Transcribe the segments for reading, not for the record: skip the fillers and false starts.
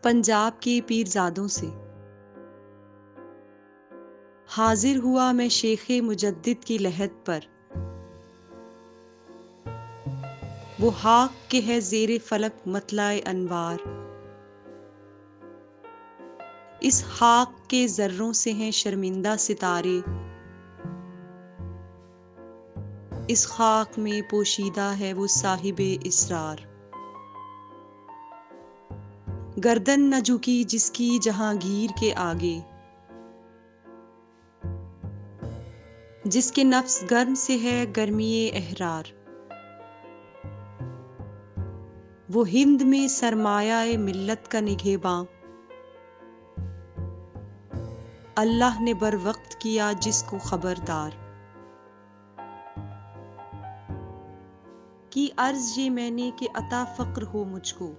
پنجاب کے پیرزادوں سے حاضر ہوا میں شیخ مجدد کی لحد پر، وہ خاک کے ہے زیر فلک مطلع انوار، اس خاک کے ذروں سے ہیں شرمندہ ستارے، اس خاک میں پوشیدہ ہے وہ صاحب اسرار، گردن نہ جھکی جس کی جہانگیر کے آگے، جس کے نفس گرم سے ہے گرمی احرار، وہ ہند میں سرمایہ ملت کا نگہباں، اللہ نے بر وقت کیا جس کو خبردار، کی عرض یہ میں نے کہ عطا فقر ہو مجھ کو،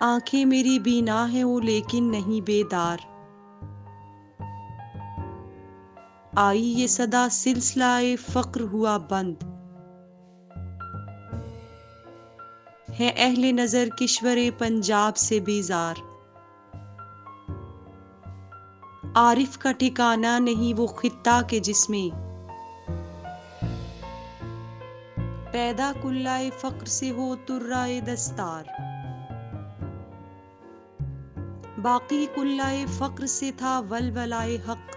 آنکھیں میری بینا ہیں وہ لیکن نہیں بیدار، آئی یہ صدا سلسلہ فقر ہوا بند، ہے اہل نظر کشور پنجاب سے بیزار، عارف کا ٹھکانہ نہیں وہ خطہ کے جس میں پیدا کلائے فقر سے ہو ترائے دستار، باقی کلائے فقر سے تھا ولولائے حق،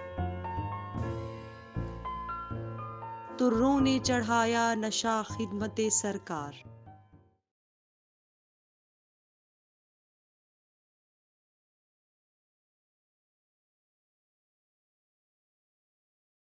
تروں نے چڑھایا نشہ خدمت سرکار۔